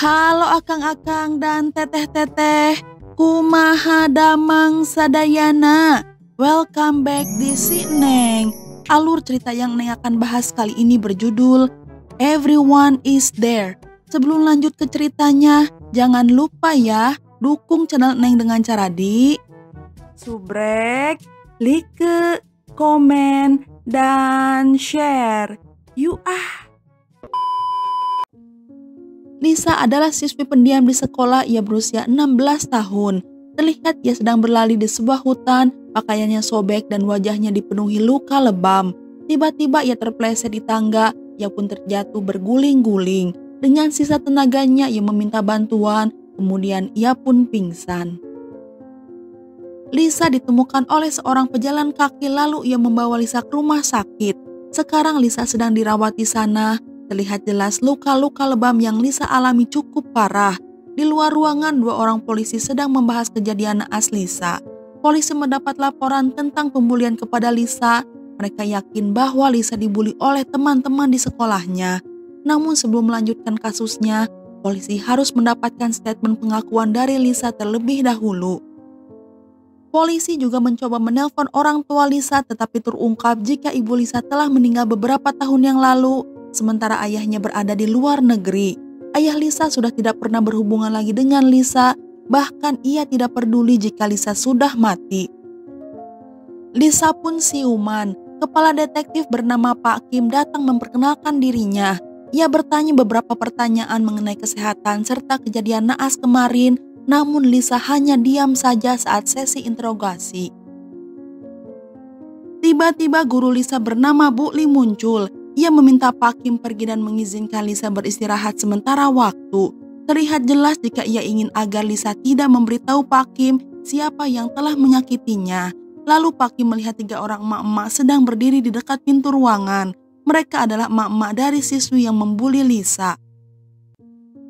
Halo akang-akang dan teteh-teteh, kumaha damang sadayana. Welcome back di Si Neng. Alur cerita yang Neng akan bahas kali ini berjudul Everyone is There. Sebelum lanjut ke ceritanya, jangan lupa ya dukung channel Neng dengan cara di subrek, like, komen, dan share. Yuk Lisa adalah siswi pendiam di sekolah. Ia berusia 16 tahun. Terlihat ia sedang berlari di sebuah hutan, pakaiannya sobek dan wajahnya dipenuhi luka lebam. Tiba-tiba ia terpeleset di tangga, ia pun terjatuh berguling-guling. Dengan sisa tenaganya ia meminta bantuan, kemudian ia pun pingsan. Lisa ditemukan oleh seorang pejalan kaki lalu ia membawa Lisa ke rumah sakit. Sekarang Lisa sedang dirawat di sana. Terlihat jelas luka-luka lebam yang Lisa alami cukup parah. Di luar ruangan, dua orang polisi sedang membahas kejadian naas Lisa. Polisi mendapat laporan tentang pembulian kepada Lisa. Mereka yakin bahwa Lisa dibuli oleh teman-teman di sekolahnya. Namun sebelum melanjutkan kasusnya, polisi harus mendapatkan statement pengakuan dari Lisa terlebih dahulu. Polisi juga mencoba menelpon orang tua Lisa, tetapi terungkap jika ibu Lisa telah meninggal beberapa tahun yang lalu, sementara ayahnya berada di luar negeri. Ayah Lisa sudah tidak pernah berhubungan lagi dengan Lisa, bahkan ia tidak peduli jika Lisa sudah mati. Lisa pun siuman. Kepala detektif bernama Pak Kim datang memperkenalkan dirinya. Ia bertanya beberapa pertanyaan mengenai kesehatan serta kejadian naas kemarin, namun Lisa hanya diam saja saat sesi interogasi. Tiba-tiba guru Lisa bernama Bu Li muncul. Ia meminta Pak Kim pergi dan mengizinkan Lisa beristirahat sementara waktu. Terlihat jelas jika ia ingin agar Lisa tidak memberitahu Pak Kim siapa yang telah menyakitinya. Lalu Pak Kim melihat tiga orang emak-emak sedang berdiri di dekat pintu ruangan. Mereka adalah emak-emak dari siswi yang membuli Lisa.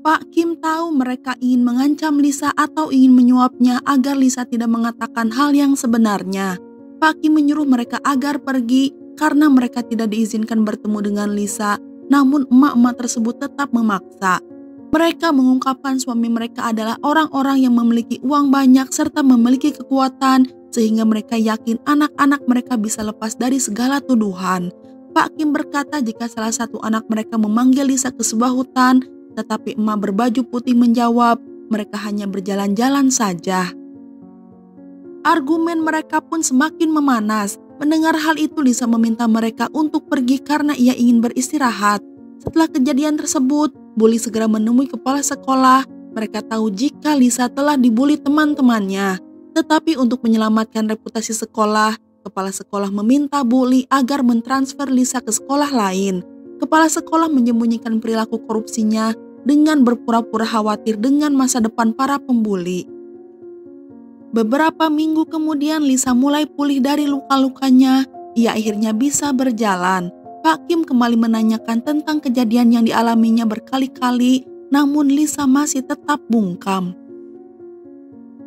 Pak Kim tahu mereka ingin mengancam Lisa atau ingin menyuapnya agar Lisa tidak mengatakan hal yang sebenarnya. Pak Kim menyuruh mereka agar pergi karena mereka tidak diizinkan bertemu dengan Lisa, namun emak-emak tersebut tetap memaksa. Mereka mengungkapkan suami mereka adalah orang-orang yang memiliki uang banyak serta memiliki kekuatan, sehingga mereka yakin anak-anak mereka bisa lepas dari segala tuduhan. Pak Kim berkata jika salah satu anak mereka memanggil Lisa ke sebuah hutan, tetapi emak berbaju putih menjawab, mereka hanya berjalan-jalan saja. Argumen mereka pun semakin memanas. Mendengar hal itu, Lisa meminta mereka untuk pergi karena ia ingin beristirahat. Setelah kejadian tersebut, Bu Li segera menemui kepala sekolah. Mereka tahu jika Lisa telah dibuli teman-temannya. Tetapi untuk menyelamatkan reputasi sekolah, kepala sekolah meminta Bu Li agar mentransfer Lisa ke sekolah lain. Kepala sekolah menyembunyikan perilaku korupsinya dengan berpura-pura khawatir dengan masa depan para pembuli. Beberapa minggu kemudian Lisa mulai pulih dari luka-lukanya. Ia akhirnya bisa berjalan. Pak Kim kembali menanyakan tentang kejadian yang dialaminya berkali-kali, namun Lisa masih tetap bungkam.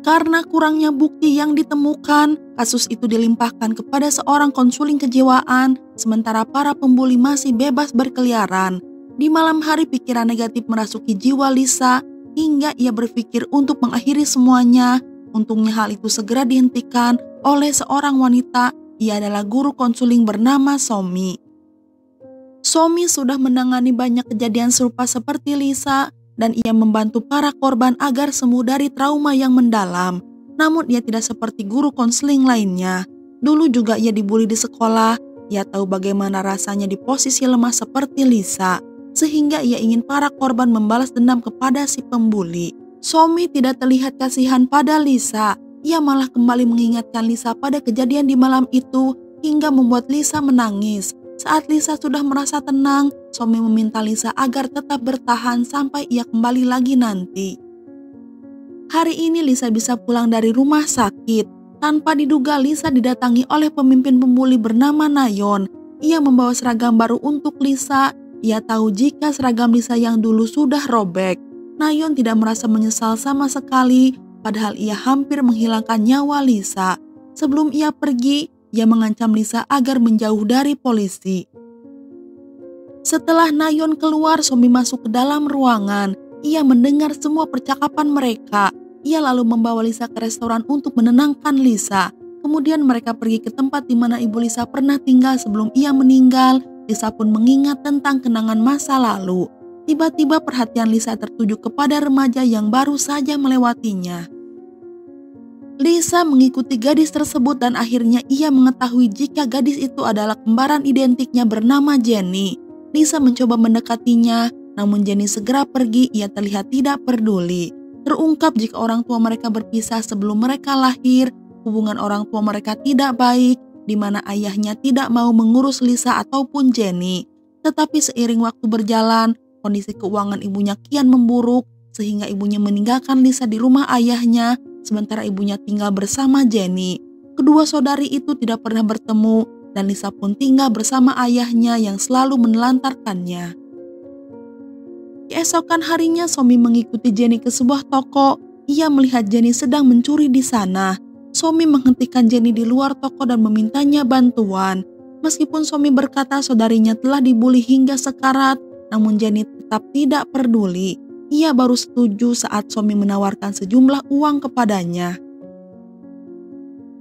Karena kurangnya bukti yang ditemukan, kasus itu dilimpahkan kepada seorang konsuling kejiwaan, sementara para pembuli masih bebas berkeliaran. Di malam hari pikiran negatif merasuki jiwa Lisa, hingga ia berpikir untuk mengakhiri semuanya. Untungnya hal itu segera dihentikan oleh seorang wanita, ia adalah guru konsuling bernama Somi. Somi sudah menangani banyak kejadian serupa seperti Lisa, dan ia membantu para korban agar sembuh dari trauma yang mendalam. Namun ia tidak seperti guru konseling lainnya. Dulu juga ia dibully di sekolah. Ia tahu bagaimana rasanya di posisi lemah seperti Lisa, sehingga ia ingin para korban membalas dendam kepada si pembuli. Somi tidak terlihat kasihan pada Lisa. Ia malah kembali mengingatkan Lisa pada kejadian di malam itu hingga membuat Lisa menangis. Saat Lisa sudah merasa tenang, Somi meminta Lisa agar tetap bertahan sampai ia kembali lagi nanti. Hari ini Lisa bisa pulang dari rumah sakit. Tanpa diduga Lisa didatangi oleh pemimpin pembuli bernama Nayon. Ia membawa seragam baru untuk Lisa. Ia tahu jika seragam Lisa yang dulu sudah robek. Nayon tidak merasa menyesal sama sekali, padahal ia hampir menghilangkan nyawa Lisa. Sebelum ia pergi, ia mengancam Lisa agar menjauh dari polisi. Setelah Nayon keluar, Somi masuk ke dalam ruangan. Ia mendengar semua percakapan mereka. Ia lalu membawa Lisa ke restoran untuk menenangkan Lisa. Kemudian mereka pergi ke tempat di mana ibu Lisa pernah tinggal sebelum ia meninggal. Lisa pun mengingat tentang kenangan masa lalu. Tiba-tiba perhatian Lisa tertuju kepada remaja yang baru saja melewatinya. Lisa mengikuti gadis tersebut dan akhirnya ia mengetahui jika gadis itu adalah kembaran identiknya bernama Jenny. Lisa mencoba mendekatinya, namun Jenny segera pergi. Ia terlihat tidak peduli. Terungkap jika orang tua mereka berpisah sebelum mereka lahir. Hubungan orang tua mereka tidak baik, di mana ayahnya tidak mau mengurus Lisa ataupun Jenny. Tetapi seiring waktu berjalan, kondisi keuangan ibunya kian memburuk, sehingga ibunya meninggalkan Lisa di rumah ayahnya, sementara ibunya tinggal bersama Jenny. Kedua saudari itu tidak pernah bertemu, dan Lisa pun tinggal bersama ayahnya yang selalu menelantarkannya. Keesokan harinya, Somi mengikuti Jenny ke sebuah toko. Ia melihat Jenny sedang mencuri di sana. Somi menghentikan Jenny di luar toko dan memintanya bantuan. Meskipun Somi berkata saudarinya telah dibuli hingga sekarat, namun Jenny tetap tidak peduli. Ia baru setuju saat Somi menawarkan sejumlah uang kepadanya.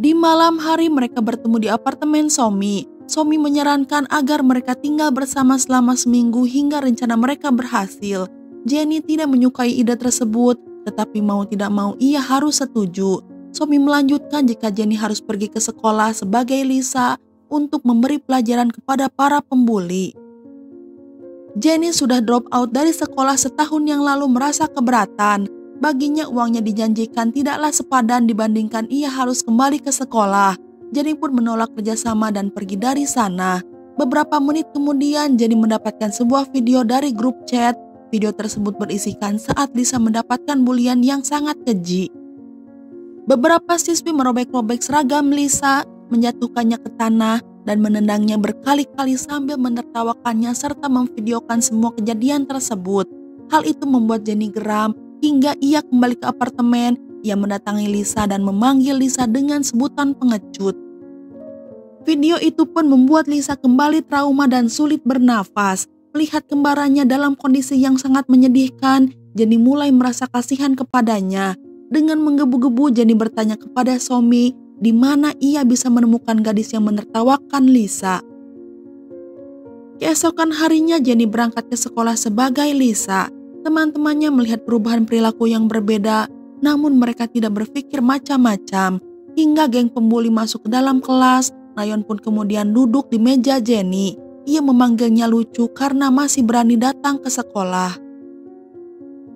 Di malam hari mereka bertemu di apartemen Somi. Somi menyarankan agar mereka tinggal bersama selama seminggu hingga rencana mereka berhasil. Jenny tidak menyukai ide tersebut, tetapi mau tidak mau ia harus setuju. Somi melanjutkan jika Jenny harus pergi ke sekolah sebagai Lisa untuk memberi pelajaran kepada para pembuli. Jenny sudah drop out dari sekolah setahun yang lalu merasa keberatan. Baginya uangnya dijanjikan tidaklah sepadan dibandingkan ia harus kembali ke sekolah. Jenny pun menolak kerjasama dan pergi dari sana. Beberapa menit kemudian Jenny mendapatkan sebuah video dari grup chat. Video tersebut berisikan saat Lisa mendapatkan bulian yang sangat keji. Beberapa siswi merobek-robek seragam Lisa, menjatuhkannya ke tanah, dan menendangnya berkali-kali sambil menertawakannya serta memvideokan semua kejadian tersebut. Hal itu membuat Jenny geram hingga ia kembali ke apartemen. Ia mendatangi Lisa dan memanggil Lisa dengan sebutan pengecut. Video itu pun membuat Lisa kembali trauma dan sulit bernafas. Melihat kembarannya dalam kondisi yang sangat menyedihkan, Jenny mulai merasa kasihan kepadanya. Dengan menggebu-gebu, Jenny bertanya kepada Somi di mana ia bisa menemukan gadis yang menertawakan Lisa. Keesokan harinya Jenny berangkat ke sekolah sebagai Lisa. Teman-temannya melihat perubahan perilaku yang berbeda, namun mereka tidak berpikir macam-macam. Hingga geng pembuli masuk ke dalam kelas, Nayon pun kemudian duduk di meja Jenny. Ia memanggilnya lucu karena masih berani datang ke sekolah.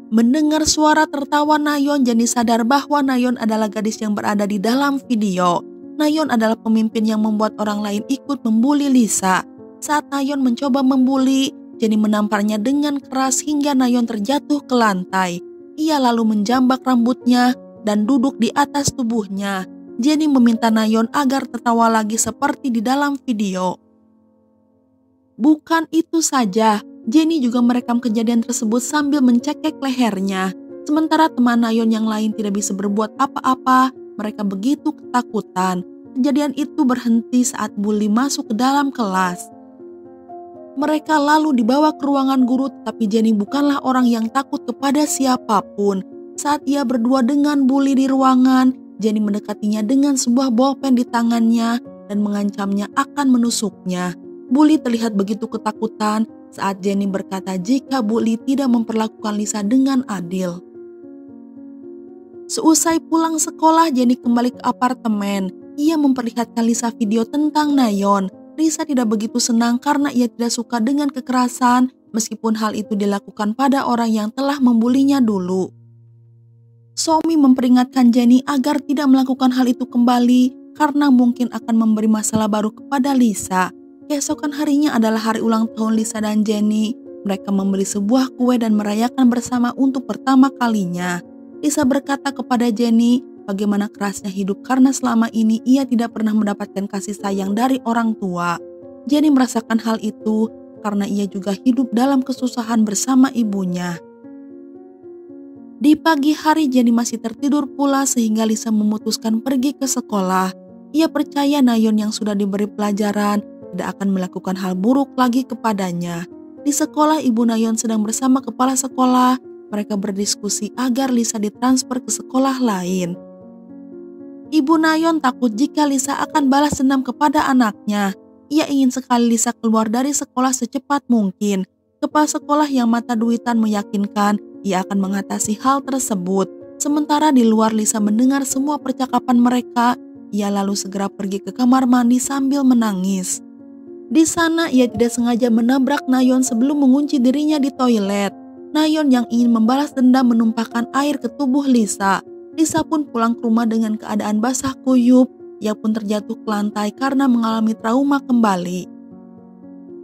Mendengar suara tertawa Nayon, Jenny sadar bahwa Nayon adalah gadis yang berada di dalam video. Nayon adalah pemimpin yang membuat orang lain ikut membuli Lisa. Saat Nayon mencoba membuli, Jenny menamparnya dengan keras hingga Nayon terjatuh ke lantai. Ia lalu menjambak rambutnya dan duduk di atas tubuhnya. Jenny meminta Nayon agar tertawa lagi seperti di dalam video. Bukan itu saja, Jenny juga merekam kejadian tersebut sambil mencekek lehernya. Sementara teman Nayon yang lain tidak bisa berbuat apa-apa, mereka begitu ketakutan. Kejadian itu berhenti saat bully masuk ke dalam kelas. Mereka lalu dibawa ke ruangan guru, tetapi Jenny bukanlah orang yang takut kepada siapapun. Saat ia berdua dengan bully di ruangan, Jenny mendekatinya dengan sebuah bolpen di tangannya dan mengancamnya akan menusuknya. Bully terlihat begitu ketakutan saat Jenny berkata jika bully tidak memperlakukan Lisa dengan adil. Seusai pulang sekolah, Jenny kembali ke apartemen. Ia memperlihatkan Lisa video tentang Nayon. Lisa tidak begitu senang karena ia tidak suka dengan kekerasan, meskipun hal itu dilakukan pada orang yang telah membulinya dulu. Somi memperingatkan Jenny agar tidak melakukan hal itu kembali karena mungkin akan memberi masalah baru kepada Lisa. Keesokan harinya adalah hari ulang tahun Lisa dan Jenny. Mereka membeli sebuah kue dan merayakan bersama untuk pertama kalinya. Lisa berkata kepada Jenny bagaimana kerasnya hidup karena selama ini ia tidak pernah mendapatkan kasih sayang dari orang tua. Jenny merasakan hal itu karena ia juga hidup dalam kesusahan bersama ibunya. Di pagi hari Jenny masih tertidur pula sehingga Lisa memutuskan pergi ke sekolah. Ia percaya Nayon yang sudah diberi pelajaran tidak akan melakukan hal buruk lagi kepadanya. Di sekolah, Ibu Nayon sedang bersama kepala sekolah. mereka berdiskusi agar Lisa ditransfer ke sekolah lain. Ibu Nayeon takut jika Lisa akan balas dendam kepada anaknya. Ia ingin sekali Lisa keluar dari sekolah secepat mungkin. Kepala sekolah yang mata duitan meyakinkan ia akan mengatasi hal tersebut. Sementara di luar Lisa mendengar semua percakapan mereka, ia lalu segera pergi ke kamar mandi sambil menangis. Di sana ia tidak sengaja menabrak Nayeon sebelum mengunci dirinya di toilet. Nayeon yang ingin membalas dendam menumpahkan air ke tubuh Lisa. Lisa pun pulang ke rumah dengan keadaan basah kuyup. Ia pun terjatuh ke lantai karena mengalami trauma kembali.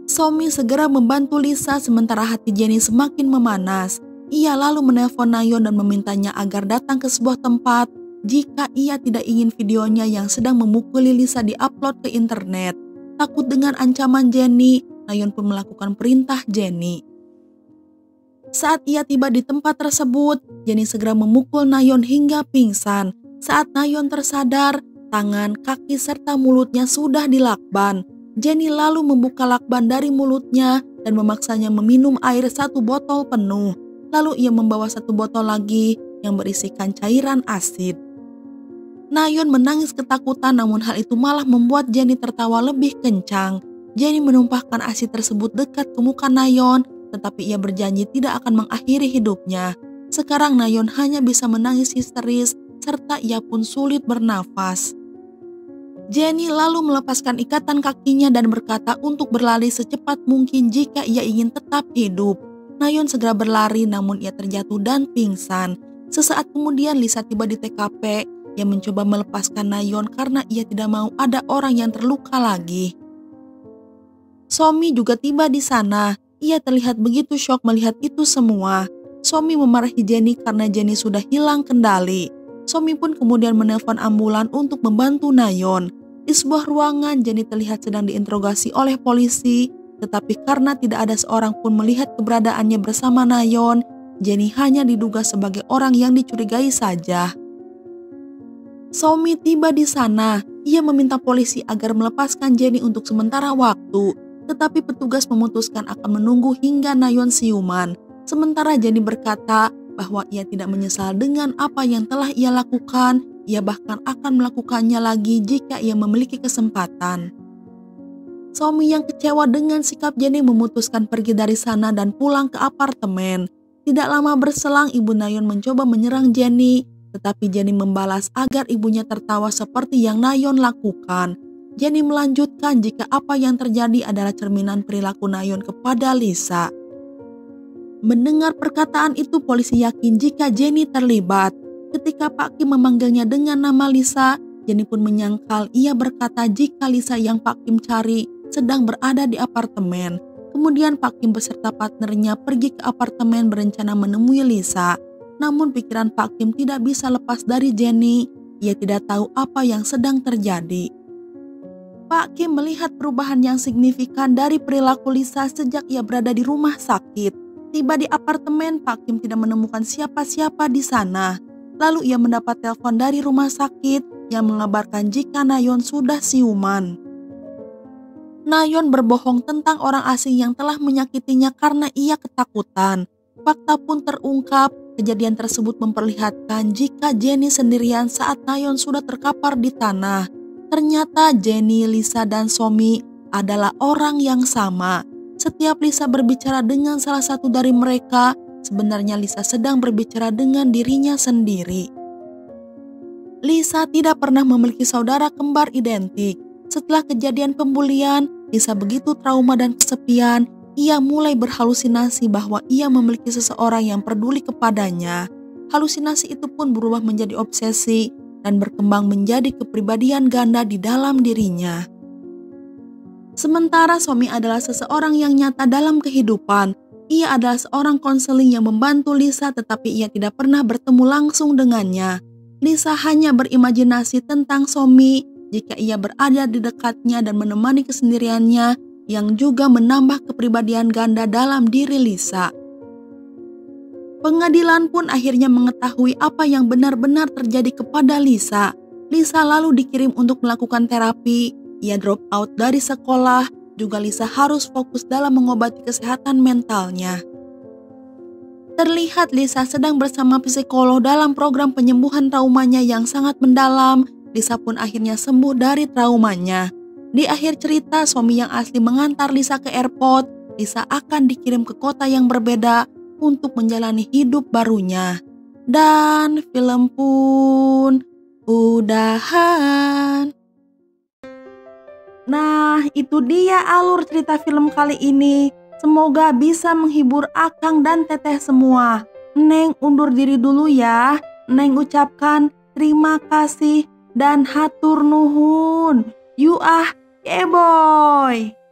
Somi segera membantu Lisa sementara hati Jennie semakin memanas. Ia lalu menelpon Nayeon dan memintanya agar datang ke sebuah tempat jika ia tidak ingin videonya yang sedang memukuli Lisa diupload ke internet. Takut dengan ancaman Jennie, Nayeon pun melakukan perintah Jennie. Saat ia tiba di tempat tersebut, Jennie segera memukul Nayeon hingga pingsan. Saat Nayeon tersadar, tangan, kaki, serta mulutnya sudah dilakban. Jennie lalu membuka lakban dari mulutnya dan memaksanya meminum air 1 botol penuh. Lalu ia membawa 1 botol lagi yang berisikan cairan asid. Nayeon menangis ketakutan, namun hal itu malah membuat Jennie tertawa lebih kencang. Jennie menumpahkan asid tersebut dekat ke muka Nayeon, tetapi ia berjanji tidak akan mengakhiri hidupnya. Sekarang Nayeon hanya bisa menangis histeris, serta ia pun sulit bernafas. Jennie lalu melepaskan ikatan kakinya dan berkata untuk berlari secepat mungkin jika ia ingin tetap hidup. Nayeon segera berlari, namun ia terjatuh dan pingsan. Sesaat kemudian Lisa tiba di TKP. Ia mencoba melepaskan Nayeon karena ia tidak mau ada orang yang terluka lagi. Somi juga tiba di sana. Ia terlihat begitu syok melihat itu semua. Somi memarahi Jennie karena Jennie sudah hilang kendali. Somi pun kemudian menelpon ambulan untuk membantu Nayeon. Di sebuah ruangan, Jennie terlihat sedang diinterogasi oleh polisi, tetapi karena tidak ada seorang pun melihat keberadaannya bersama Nayeon, Jennie hanya diduga sebagai orang yang dicurigai saja. Somi tiba di sana. Ia meminta polisi agar melepaskan Jennie untuk sementara waktu, tetapi petugas memutuskan akan menunggu hingga Nayeon siuman. Sementara Jennie berkata bahwa ia tidak menyesal dengan apa yang telah ia lakukan. Ia bahkan akan melakukannya lagi jika ia memiliki kesempatan. Somi yang kecewa dengan sikap Jennie memutuskan pergi dari sana dan pulang ke apartemen. Tidak lama berselang, ibu Nayeon mencoba menyerang Jennie, tetapi Jennie membalas agar ibunya tertawa seperti yang Nayeon lakukan. Jennie melanjutkan jika apa yang terjadi adalah cerminan perilaku Nayeon kepada Lisa. Mendengar perkataan itu, polisi yakin jika Jennie terlibat. Ketika Pak Kim memanggilnya dengan nama Lisa, Jennie pun menyangkal. Ia berkata jika Lisa yang Pak Kim cari sedang berada di apartemen. Kemudian Pak Kim beserta partnernya pergi ke apartemen berencana menemui Lisa. Namun pikiran Pak Kim tidak bisa lepas dari Jennie. Ia tidak tahu apa yang sedang terjadi. Pak Kim melihat perubahan yang signifikan dari perilaku Lisa sejak ia berada di rumah sakit. Tiba di apartemen, Pak Kim tidak menemukan siapa-siapa di sana. Lalu ia mendapat telepon dari rumah sakit yang mengabarkan jika Nayeon sudah siuman. Nayeon berbohong tentang orang asing yang telah menyakitinya karena ia ketakutan. Fakta pun terungkap. Kejadian tersebut memperlihatkan jika Jennie sendirian saat Nayeon sudah terkapar di tanah. Ternyata Jennie, Lisa, dan Somi adalah orang yang sama. Setiap Lisa berbicara dengan salah satu dari mereka, sebenarnya Lisa sedang berbicara dengan dirinya sendiri. Lisa tidak pernah memiliki saudara kembar identik. Setelah kejadian pembulian, Lisa begitu trauma dan kesepian. Ia mulai berhalusinasi bahwa ia memiliki seseorang yang peduli kepadanya. Halusinasi itu pun berubah menjadi obsesi dan berkembang menjadi kepribadian ganda di dalam dirinya. Sementara Somi adalah seseorang yang nyata dalam kehidupan. Ia adalah seorang konseling yang membantu Lisa, tetapi ia tidak pernah bertemu langsung dengannya. Lisa hanya berimajinasi tentang Somi jika ia berada di dekatnya dan menemani kesendiriannya, yang juga menambah kepribadian ganda dalam diri Lisa. Pengadilan pun akhirnya mengetahui apa yang benar-benar terjadi kepada Lisa. Lisa lalu dikirim untuk melakukan terapi. Ia drop out dari sekolah. Juga Lisa harus fokus dalam mengobati kesehatan mentalnya. Terlihat Lisa sedang bersama psikolog dalam program penyembuhan traumanya yang sangat mendalam. Lisa pun akhirnya sembuh dari traumanya. Di akhir cerita, suami yang asli mengantar Lisa ke airport. Lisa akan dikirim ke kota yang berbeda untuk menjalani hidup barunya. Dan film pun udahan. Nah, itu dia alur cerita film kali ini. Semoga bisa menghibur Akang dan Teteh semua. Neng undur diri dulu ya. Neng ucapkan terima kasih dan hatur nuhun. You keboy.